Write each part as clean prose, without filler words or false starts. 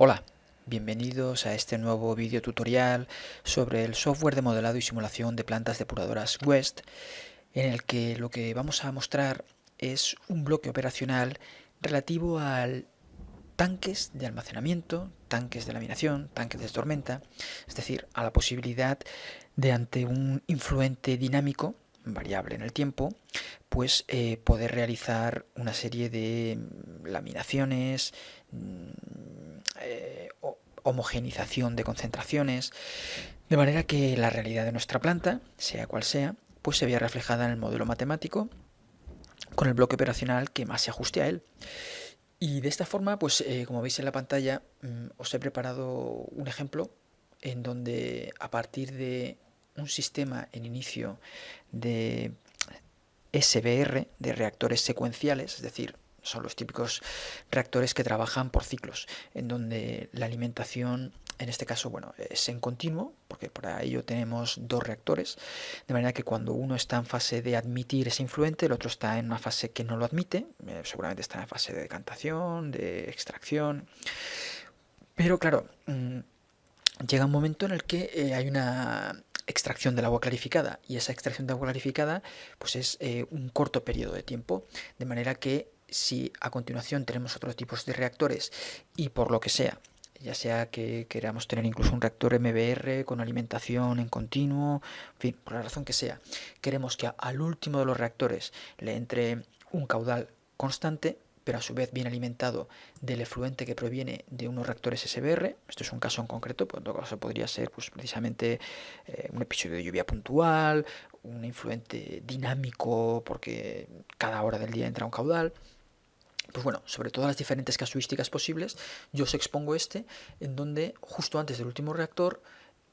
Hola, bienvenidos a este nuevo vídeo tutorial sobre el software de modelado y simulación de plantas depuradoras West, en el que lo que vamos a mostrar es un bloque operacional relativo a tanques de almacenamiento, tanques de laminación, tanques de tormenta, es decir, a la posibilidad de ante un influente dinámico, variable en el tiempo, pues poder realizar una serie de laminaciones, homogenización de concentraciones, de manera que la realidad de nuestra planta, sea cual sea, pues se vea reflejada en el modelo matemático con el bloque operacional que más se ajuste a él. Y de esta forma, pues como veis en la pantalla, os he preparado un ejemplo en donde a partir de un sistema en inicio de SBR, de reactores secuenciales, es decir, son los típicos reactores que trabajan por ciclos, en donde la alimentación, en este caso, bueno, es en continuo, porque para ello tenemos dos reactores, de manera que cuando uno está en fase de admitir ese influente, el otro está en una fase que no lo admite, seguramente está en fase de decantación, de extracción, pero claro, llega un momento en el que hay una extracción del agua clarificada, y esa extracción de agua clarificada pues es un corto periodo de tiempo, de manera que si a continuación tenemos otros tipos de reactores y por lo que sea, ya sea que queramos tener incluso un reactor MBR con alimentación en continuo, en fin, por la razón que sea, queremos que al último de los reactores le entre un caudal constante, pero a su vez bien alimentado del efluente que proviene de unos reactores SBR. Esto es un caso en concreto, por otro caso podría ser pues, precisamente un episodio de lluvia puntual, un influente dinámico porque cada hora del día entra un caudal. Pues bueno, sobre todas las diferentes casuísticas posibles, yo os expongo este, en donde justo antes del último reactor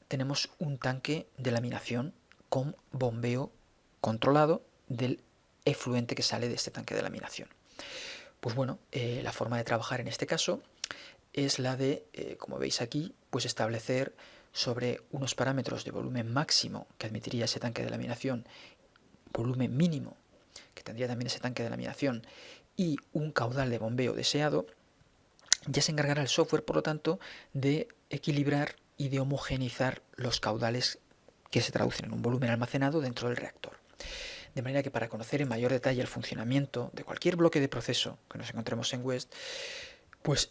tenemos un tanque de laminación con bombeo controlado del efluente que sale de este tanque de laminación. Pues bueno, la forma de trabajar en este caso es la de, como veis aquí, pues establecer sobre unos parámetros de volumen máximo que admitiría ese tanque de laminación, volumen mínimo que tendría también ese tanque de laminación y un caudal de bombeo deseado, ya se encargará el software, por lo tanto, de equilibrar y de homogeneizar los caudales que se traducen en un volumen almacenado dentro del reactor. De manera que para conocer en mayor detalle el funcionamiento de cualquier bloque de proceso que nos encontremos en West, pues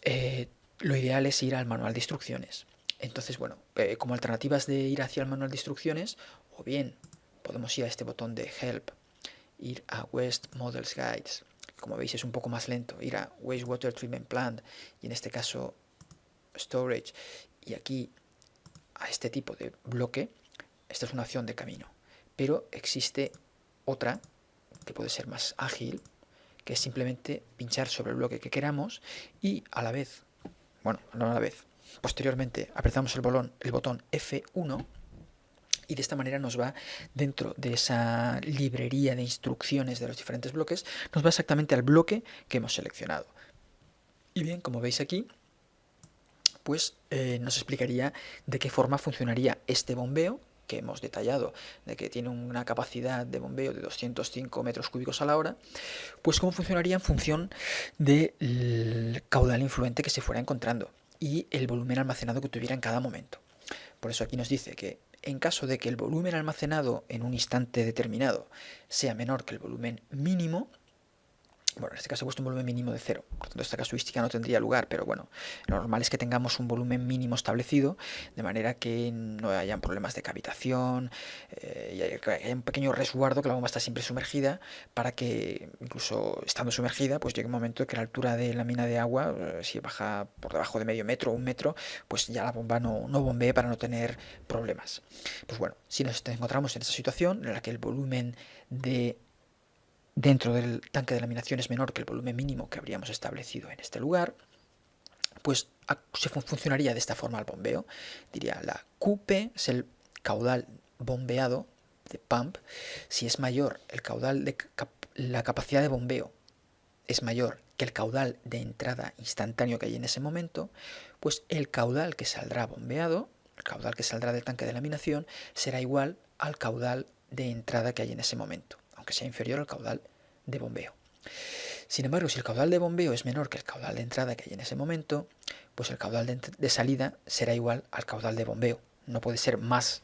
lo ideal es ir al manual de instrucciones. Entonces, bueno, como alternativas de ir hacia el manual de instrucciones, o bien podemos ir a este botón de Help, ir a West Models Guides, como veis es un poco más lento, ir a Wastewater Treatment Plant, y en este caso Storage, y aquí a este tipo de bloque. Esta es una opción de camino, pero existe otra que puede ser más ágil, que es simplemente pinchar sobre el bloque que queramos y a la vez, bueno, no a la vez, posteriormente apretamos el botón F1 y de esta manera nos va dentro de esa librería de instrucciones de los diferentes bloques, nos va exactamente al bloque que hemos seleccionado. Y bien, como veis aquí, pues nos explicaría de qué forma funcionaría este bombeo que hemos detallado, de que tiene una capacidad de bombeo de 205 metros cúbicos a la hora, pues cómo funcionaría en función del caudal influente que se fuera encontrando y el volumen almacenado que tuviera en cada momento. Por eso aquí nos dice que en caso de que el volumen almacenado en un instante determinado sea menor que el volumen mínimo, bueno, en este caso he puesto un volumen mínimo de 0, por tanto esta casuística no tendría lugar, pero bueno, lo normal es que tengamos un volumen mínimo establecido, de manera que no hayan problemas de cavitación, y haya un pequeño resguardo, que la bomba está siempre sumergida, para que incluso estando sumergida, pues llegue un momento que la altura de la mina de agua, si baja por debajo de medio metro o un metro, pues ya la bomba no bombee para no tener problemas. Pues bueno, si nos encontramos en esta situación en la que el volumen dentro del tanque de laminación es menor que el volumen mínimo que habríamos establecido en este lugar, pues se funcionaría de esta forma el bombeo. Diría la QP es el caudal bombeado de pump. Si es mayor el caudal de la capacidad de bombeo es mayor que el caudal de entrada instantáneo que hay en ese momento, pues el caudal que saldrá bombeado, el caudal que saldrá del tanque de laminación, será igual al caudal de entrada que hay en ese momento, aunque sea inferior al caudal de bombeo. Sin embargo, si el caudal de bombeo es menor que el caudal de entrada que hay en ese momento, pues el caudal de salida será igual al caudal de bombeo. No puede ser más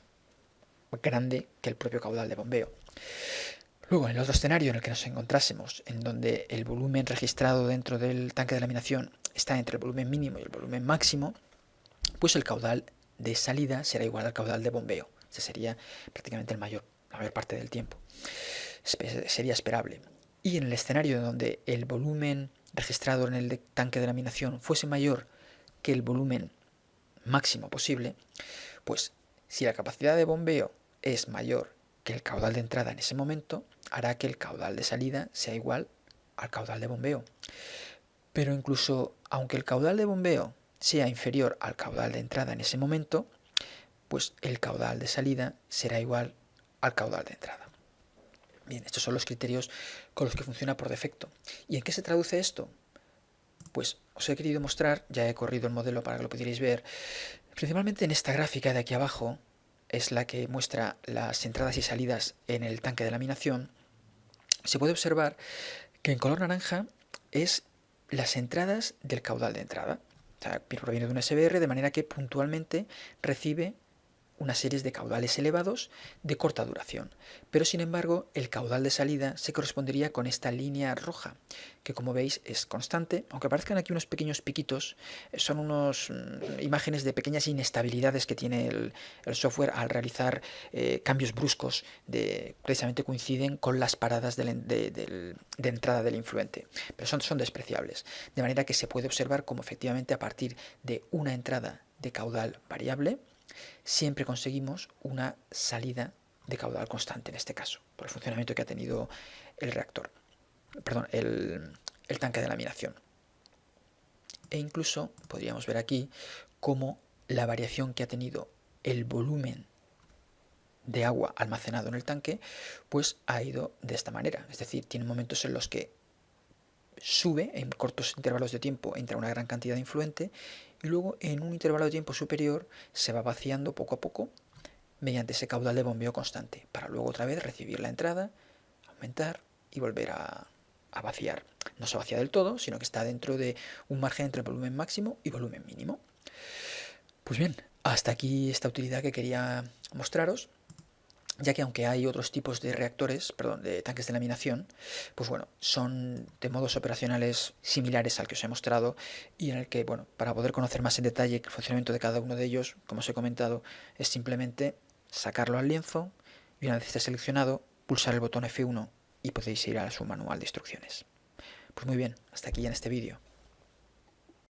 grande que el propio caudal de bombeo. Luego, en el otro escenario en el que nos encontrásemos, en donde el volumen registrado dentro del tanque de laminación está entre el volumen mínimo y el volumen máximo, pues el caudal de salida será igual al caudal de bombeo. Ese sería prácticamente la mayor parte del tiempo. Sería esperable. Y en el escenario donde el volumen registrado en el tanque de laminación fuese mayor que el volumen máximo posible, pues si la capacidad de bombeo es mayor que el caudal de entrada en ese momento, hará que el caudal de salida sea igual al caudal de bombeo. Pero incluso aunque el caudal de bombeo sea inferior al caudal de entrada en ese momento, pues el caudal de salida será igual al caudal de entrada. Bien, estos son los criterios con los que funciona por defecto. ¿Y en qué se traduce esto? Pues os he querido mostrar, ya he corrido el modelo para que lo pudierais ver, principalmente en esta gráfica de aquí abajo, es la que muestra las entradas y salidas en el tanque de laminación. Se puede observar que en color naranja es las entradas del caudal de entrada. O sea, proviene de un SBR, de manera que puntualmente recibe unas series de caudales elevados de corta duración. Pero sin embargo, el caudal de salida se correspondería con esta línea roja, que como veis es constante, aunque aparezcan aquí unos pequeños piquitos, son unas imágenes de pequeñas inestabilidades que tiene el software al realizar cambios bruscos, precisamente coinciden con las paradas de entrada del influente, pero son despreciables, de manera que se puede observar cómo efectivamente a partir de una entrada de caudal variable, siempre conseguimos una salida de caudal constante en este caso, por el funcionamiento que ha tenido el reactor, perdón, el tanque de laminación. E incluso podríamos ver aquí cómo la variación que ha tenido el volumen de agua almacenado en el tanque, pues ha ido de esta manera. Es decir, tiene momentos en los que sube en cortos intervalos de tiempo, entra una gran cantidad de influente y luego en un intervalo de tiempo superior se va vaciando poco a poco mediante ese caudal de bombeo constante, para luego otra vez recibir la entrada, aumentar y volver a vaciar. No se vacía del todo, sino que está dentro de un margen entre el volumen máximo y volumen mínimo. Pues bien, hasta aquí esta utilidad que quería mostraros, ya que aunque hay otros tipos de reactores, de tanques de laminación, pues bueno, son de modos operacionales similares al que os he mostrado y en el que, bueno, para poder conocer más en detalle el funcionamiento de cada uno de ellos, como os he comentado, es simplemente sacarlo al lienzo y una vez esté seleccionado, pulsar el botón F1 y podéis ir a su manual de instrucciones. Pues muy bien, hasta aquí en este vídeo.